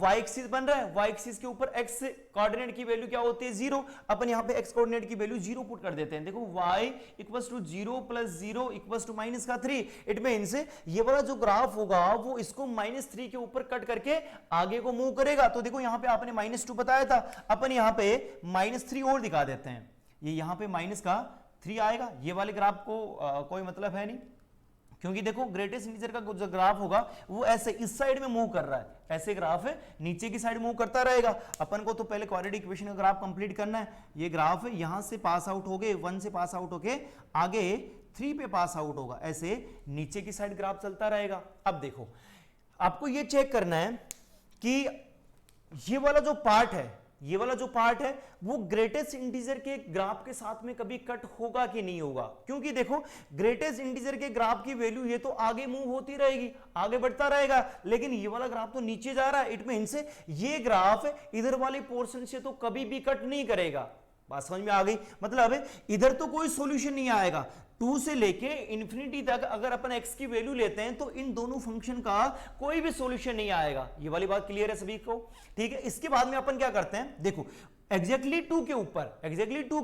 y एक्सिस बन रहा है, y एक्सिस के ऊपर x कोऑर्डिनेट की वैल्यू क्या होती है 0, अपन यहाँ पे x कोऑर्डिनेट की वैल्यू 0 पुट कर देते हैं। देखो y equals to 0 plus 0 equals to minus का 3। इट मींस ये वाला जो ग्राफ होगा वो इसको -3 के ऊपर कट करके आगे को मूव करेगा। तो देखो यहाँ पे आपने -2 बताया था, अपन यहाँ पे -3 और दिखा देते हैं, ये यहाँ पे माइनस का 3 आएगा। ये वाले ग्राफ को कोई मतलब है नहीं, क्योंकि देखो ग्रेटेस्ट इंटीजर का जो ग्राफ होगा वो ऐसे इस साइड में मूव कर रहा है, ऐसे ग्राफ है नीचे की साइड मूव करता रहेगा। अपन को तो पहले क्वाड्रेटिक इक्वेशन का ग्राफ कंप्लीट करना है। ये ग्राफ है यहां से पास आउट हो गए, 1 से पास आउट होके आगे 3 पे पास आउट होगा, ऐसे नीचे की साइड ग्राफ चलता रहेगा। अब देखो आपको ये चेक करना है कि ये वाला जो पार्ट है वो ग्रेटेस्ट इंटीजर के ग्राफ के साथ में कभी कट होगा कि नहीं होगा, क्योंकि देखो ग्रेटेस्ट इंटीजर के ग्राफ की वैल्यू ये तो आगे मूव होती रहेगी, आगे बढ़ता रहेगा, लेकिन ये वाला ग्राफ तो नीचे जा रहा है। इट मींस ये ग्राफ इधर वाले पोर्शन से तो कभी भी कट नहीं करेगा। बात समझ में आ गई, मतलब इधर तो कोई सॉल्यूशन नहीं आएगा। 2 से लेके इंफिनिटी तक अगर अपन x की वैल्यू लेते हैं तो इन दोनों फंक्शन का कोई भी सॉल्यूशन नहीं आएगा। ये वाली बात क्लियर है सभी को, ठीक है। इसके बाद में अपन क्या करते हैं, देखो एग्जैक्टली 2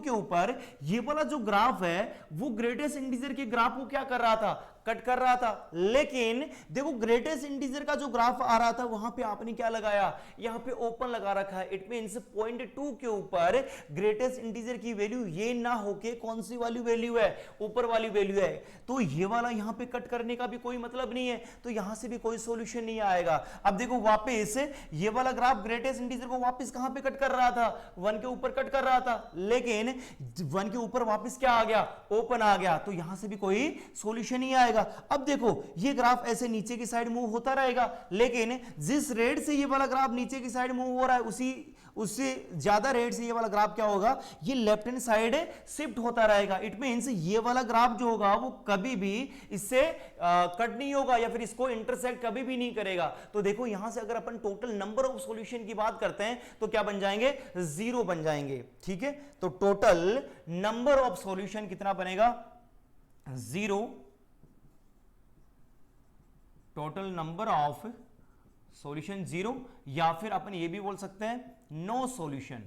के ऊपर ये वाला जो ग्राफ है वो ग्रेटेस्ट इंटीजर के ग्राफ को क्या कर रहा था, कट कर रहा था। लेकिन देखो ग्रेटेस्ट इंटीजर का जो ग्राफ आ रहा था वहां पे आपने क्या लगाया, यहां पे ओपन लगा रखा है। इट मींस पॉइंट 2 के ऊपर ग्रेटेस्ट इंटीजर की वैल्यू ये ना होके कौन सी वाली वैल्यू है, ऊपर वाली वैल्यू है, तो ये वाला यहां पे कट करने का भी कोई मतलब नहीं है, तो यहां से भी कोई सॉल्यूशन नहीं आएगा। अब देखो वापस ये वाला ग्राफ ग्रेटेस्ट इंटीजर को वापस कहां पे कट कर रहा था, 1 के ऊपर कट कर रहा था, लेकिन 1 के ऊपर वापस क्या आ गया, ओपन आ गया, तो यहां से भी कोई सॉल्यूशन नहीं आएगा। अब देखो ये ग्राफ ऐसे नीचे की साइड मूव होता रहेगा, लेकिन जिस रेट से ये वाला ग्राफ नीचे की साइड मूव हो रहा है उससे ज्यादा रेट से ये वाला ग्राफ क्या होगा, ये लेफ्ट हैंड साइड शिफ्ट होता रहेगा। इट मींस ये वाला ग्राफ जो होगा वो कभी भी इससे कट नहीं होगा या फिर इसको इंटरसेक्ट कभी भी नहीं करेगा। तो देखो यहां से अगर अपन टोटल नंबर ऑफ सॉल्यूशन की बात करते हैं तो क्या बन जाएंगे, 0 बन जाएंगे। ठीक है, तो टोटल नंबर ऑफ सॉल्यूशन कितना बनेगा, 0। टोटल नंबर ऑफ सॉल्यूशन 0, या फिर अपन ये भी बोल सकते हैं नो सॉल्यूशन।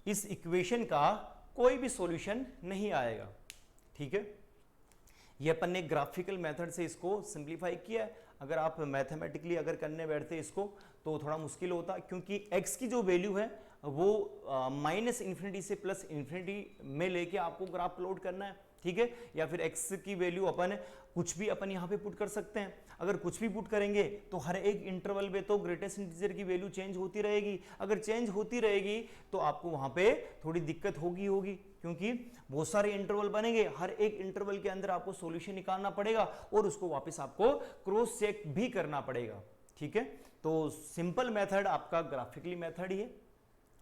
इस इक्वेशन का कोई भी सॉल्यूशन नहीं आएगा। ठीक है, ये अपन ने ग्राफिकल मेथड से इसको सिंप्लीफाई किया है। अगर आप मैथमेटिकली अगर करने बैठते इसको तो थोड़ा मुश्किल होता, क्योंकि x की जो वैल्यू है वो माइनस इन्फिनिटी से प्लस इन्फिनिटी में लेके आपको ग्राफ प्लॉट करना है। ठीक है, या फिर x की वैल्यू अपन कुछ भी अपन यहाँ पे पुट कर सकते हैं। अगर कुछ भी पुट करेंगे तो हर एक इंटरवल में तो ग्रेटेस्ट इंटीजर की वैल्यू चेंज होती रहेगी। अगर चेंज होती रहेगी तो आपको वहां पे थोड़ी दिक्कत होगी, क्योंकि बहुत सारे इंटरवल बनेंगे, हर एक इंटरवल के अंदर आपको सॉल्यूशन निकालना पड़ेगा और उसको वापस आपको क्रॉस चेक भी करना पड़ेगा। ठीक है, तो सिंपल मेथड आपका ग्राफिकली मेथड ही है।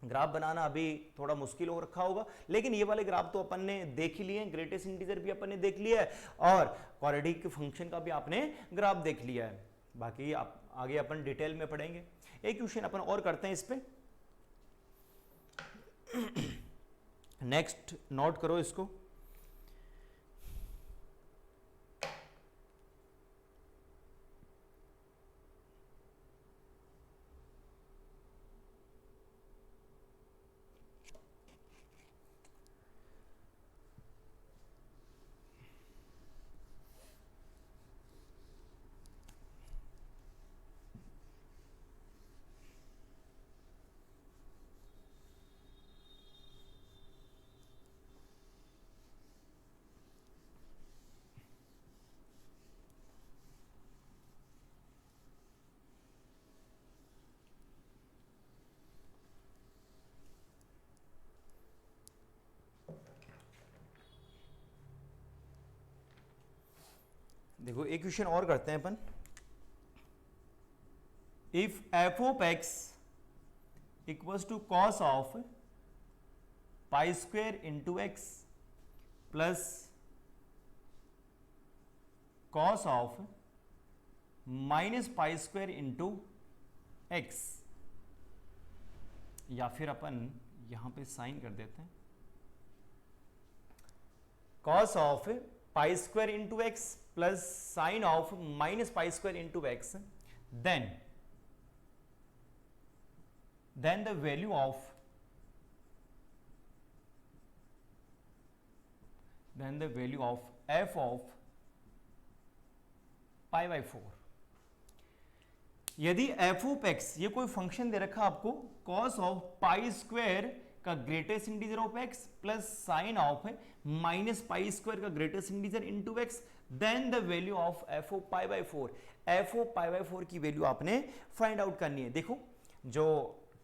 ग्राफ बनाना अभी थोड़ा मुश्किल हो रखा होगा, लेकिन ये वाले ग्राफ तो अपन ने देख ही लिए हैं। ग्रेटेस्ट इंटीजर भी अपन ने देख लिया है और क्वाड्रेटिक फंक्शन का भी आपने ग्राफ देख लिया है। बाकी आप आगे अपन डिटेल में पढ़ेंगे। एक क्वेश्चन अपन और करते हैं इस पे, नेक्स्ट नोट करो इसको। देखो एक क्वेश्चन और करते हैं अपन। If F of X equals to cos of pi square into X plus cos of minus pi square into X, या फिर अपन यहां पे साइन कर देते हैं cos of pi square into X plus sine of minus pi square into X, then the value of f of pi by 4। यदि f of x, ये कोई फंक्शन दे रखा आपको, cos ऑफ पाई स्क्वायर का greatest integer of x plus sine of minus pi square का greatest integer into x, then the value of f of pi by 4। f of pi by 4 की value आपने find out करनी है। देखो जो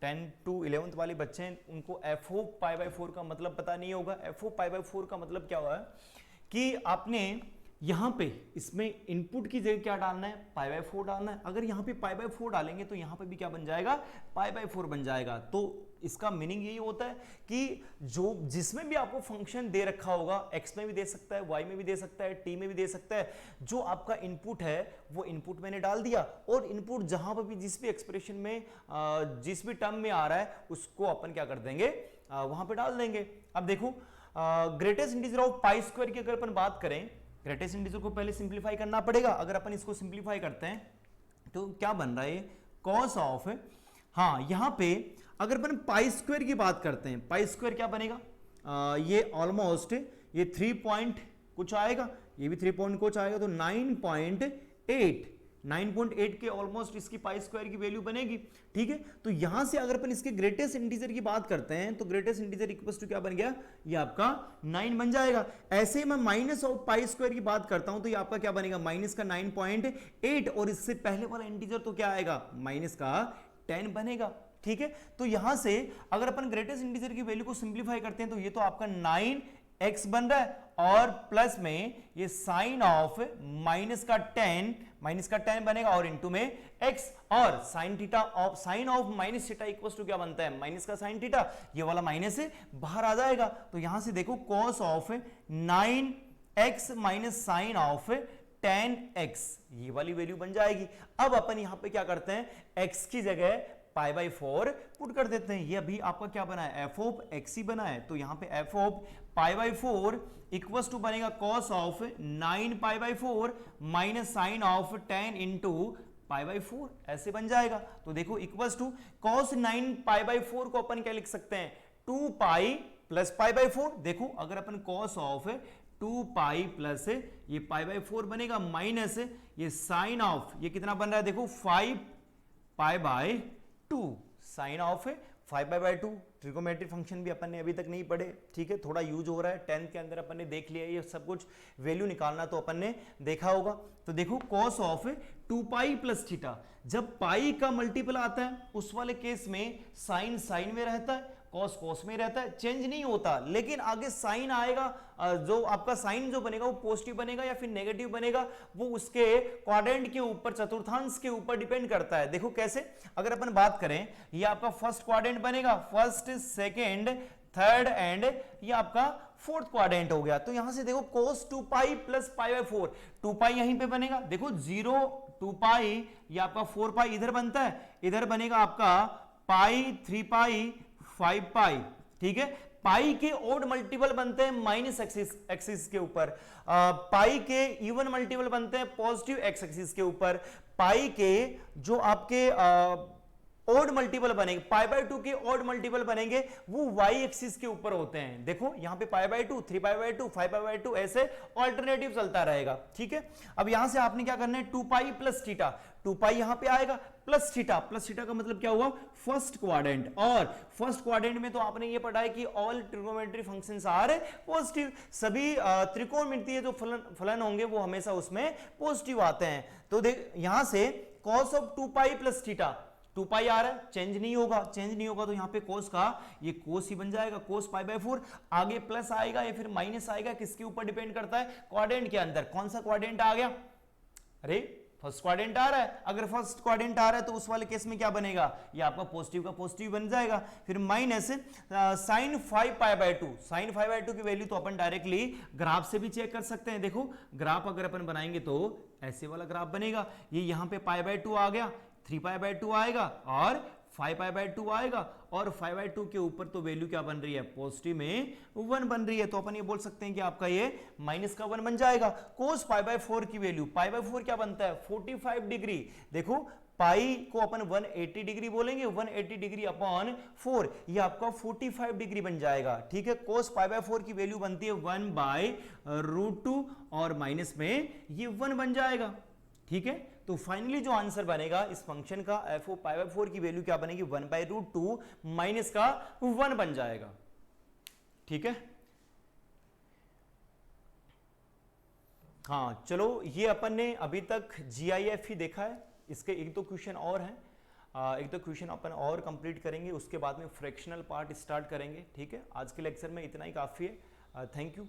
10 to 11th वाले बच्चे हैं उनको f ऑफ पाई बाई 4 का मतलब पता नहीं होगा। f ऑफ पाई बाई 4 का मतलब क्या हुआ है कि आपने यहां पे इसमें इनपुट की जगह क्या डालना है, पाई बाई 4 डालना है। अगर यहां पे पाई बाई 4 डालेंगे तो यहां पे भी क्या बन जाएगा, पाई बाई 4 बन जाएगा। तो इसका मीनिंग यही होता है कि जो जिसमें भी आपको फंक्शन दे रखा होगा, x में भी दे सकता है, y में भी दे सकता है, t में भी दे सकता है, जो आपका इनपुट है वो इनपुट मैंने डाल दिया और इनपुट जहां पर भी जिस भी एक्सप्रेशन में जिस भी टर्म में आ रहा है उसको अपन क्या कर देंगे, वहां पे डाल देंगे। अब देखो greatest integer of pi square की अगर अपन बात करें, ग्रेटेस्ट इंटीजर को पहले सिंप्लीफाई करना पड़ेगा। अगर अपन इसको सिंप्लीफाई करते हैं तो क्या बन रहा है, कॉस ऑफ, हाँ यहां पे अगर अपन पाई स्क्वायर की बात करते हैं, पाई स्क्वायर क्या बनेगा, ये ऑलमोस्ट ये 3 पॉइंट कुछ आएगा, ये भी 3 पॉइंट कुछ आएगा, तो 9.8 के ऑलमोस्ट इसकी पाई स्क्वायर की वैल्यू बनेगी। ठीक है, तो यहां से अगर अपन इसके ग्रेटेस्ट इंटीजर की बात करते हैं तो ग्रेटेस्ट इंटीजर इक्वल्स टू क्या बन गया, ये आपका 9 बन जाएगा। ऐसे ही मैं माइनस ऑफ पाई स्क्वायर की बात करता हूं तो ये आपका क्या बनेगा, माइनस का 9.8 और इससे पहले वाला इंटीजर तो क्या आएगा, माइनस का 10 बनेगा। ठीक है, तो यहां से अगर अपन ग्रेटेस्ट इंटीजर की वैल्यू को सिंप्लीफाई करते हैं तो ये तो आपका 9 x बन रहा है और प्लस में ये साइन ऑफ माइनस का 10 बनेगा और इनटू में x और sine theta of sine of minus theta equals to क्या बनता है माइनस का साइन थीटा, ये वाला माइनस से बाहर आ जाएगा। तो यहां से देखो cos of 9x minus sine of 10x ये वाली वैल्यू बन जाएगी। अब अपन यहां पे क्या करते हैं x की जगह पाई बाई 4 पुट कर देते हैं। ये अभी आपका क्या बना है एफ ऑफ एक्स ही बना है, तो यहां पे F of pi by 4 equals to बनेगा cos of 9 pi by 4 minus sine of 10 into pi by 4 ऐसे बन जाएगा। तो देखो equals to cos 9 pi by 4 को अपन क्या लिख सकते हैं 2 पाई प्लस पाई बाई 4। देखो अगर अपन cos ऑफ 2 पाई प्लस ये पाई बाई 4 बनेगा माइनस ये साइन ऑफ ये कितना बन रहा है देखो 5 pi by 2 sine of 5 pi by 2। Trigonometry function भी अपन ने अभी तक नहीं पढ़े, ठीक है, थोड़ा यूज हो रहा है, 10th के अंदर अपन ने देख लिया ये सब कुछ, वैल्यू निकालना तो अपन ने देखा होगा। तो देखो cos of 2 pi plus theta, जब पाई का मल्टीपल आता है उस वाले केस में साइन साइन में रहता है, cos cos में रहता है, चेंज नहीं होता, लेकिन आगे साइन आएगा, जो आपका साइन जो बनेगा वो पॉजिटिव बनेगा या फिर नेगेटिव बनेगा, वो उसके क्वाड्रेंट के ऊपर चतुर्थांश के ऊपर डिपेंड करता है। देखो कैसे, अगर अपन बात करें ये आपका फर्स्ट क्वाड्रेंट बनेगा, फर्स्ट सेकेंड थर्ड एंड ये आपका फोर्थ क्वाड्रेंट हो गया। तो यहां से देखो cos 2 pi plus pi by 4, 2 पाई यहीं पे बनेगा, देखो 0 2 पाई ये आपका 4 पाई इधर बनता है, इधर बनेगा आपका पाई 3 पाई 5 पाई, ठीक है। पाई के ओड मल्टीपल बनते हैं माइनस एक्सिस के ऊपर, पाई के इवन मल्टीपल बनते हैं पॉजिटिव एक्स एक्सिस के ऊपर, पाई के जो आपके ओड मल्टीपल बनेंगे पाई बाई 2 के ओड मल्टीपल बनेंगे वो वाई एक्सिस के ऊपर होते हैं। देखो यहां पे पाई by 2 3 pi by 2 5 pi by 2 ऐसे ऑल्टरनेटिव चलता रहेगा, ठीक है। अब यहां से आपने क्या करना है 2 पाई प्लस थीटा, 2 पाई यहां पे आएगा प्लस थीटा का मतलब क्या हुआ फर्स्ट क्वाड्रेंट, और फर्स्ट क्वाड्रेंट में तो आपने ये पढ़ा है कि all trigonometry functions are positive, सभी त्रिकोणमितीय जो फलन होंगे वो हमेशा उसमें पॉजिटिव आते हैं। तो देख यहां से cos of 2 pi plus theta, 2 पाई आ रहा है, चेंज नहीं होगा तो यहाँ पे cos का ये cos ही बन जाएगा, cos पाई बाई 4, आगे प्लस आएगा या फिर माइनस आएगा, किसके ऊपर डिपेंड करता है क्वाड्रेंट के अंदर, कौन सा क्वाड्रेंट आ गया, अरे फर्स्ट क्वाड्रेंट आ रहा है, अगर फर्स्ट क्वाड्रेंट आ रहा है तो उस वाले केस में क्या बनेगा, ये आपका पॉजिटिव का पॉजिटिव बन जाएगा। फिर minus sine 5 pi by 2, sine 5 by 2 की वैल्यू तो अपन डायरेक्टली ग्राफ से भी चेक कर सकते हैं। देखो ग्राफ अगर अपन बनाएंगे तो ऐसे वाला ग्राफ बनेगा, ये यहाँ पे पाई बाई 2 आ गया, 3 पाई बाई 2 आएगा और 5 पाई बाई 2 आएगा, और 5 बाई 2 के ऊपर तो वैल्यू क्या बन रही है पॉजिटिव में 1 बन रही है, तो अपन ये बोल सकते हैं कि आपका ये माइनस का 1 बन जाएगा। cos पाई बाई 4 की वैल्यू, पाई बाई 4 क्या बनता है 45 डिग्री, देखो पाई को अपन 180 डिग्री बोलेंगे, 180 डिग्री अपॉन 4 ये आपका 45 डिग्री बन जाएगा, ठीक है। cos पाई बाई 4 की वैल्यू बनती है 1 बाई रूट 2 और माइनस में ये 1 बन जाएगा, ठीक है। तो फाइनली जो आंसर बनेगा इस फंक्शन का एफ ओ पाई बाई 4 की वैल्यू क्या बनेगी 1 बाई रूट 2 माइनस का 1 बन जाएगा, ठीक है। हाँ चलो, ये अपन ने अभी तक जीआईएफ ही देखा है, इसके एक दो क्वेश्चन और हैं, एक दो क्वेश्चन अपन और कंप्लीट करेंगे, उसके बाद में फ्रैक्शनल पार्ट स्टार्ट करेंगे, ठीक है। आज के लेक्चर में इतना ही काफी है, थैंक यू।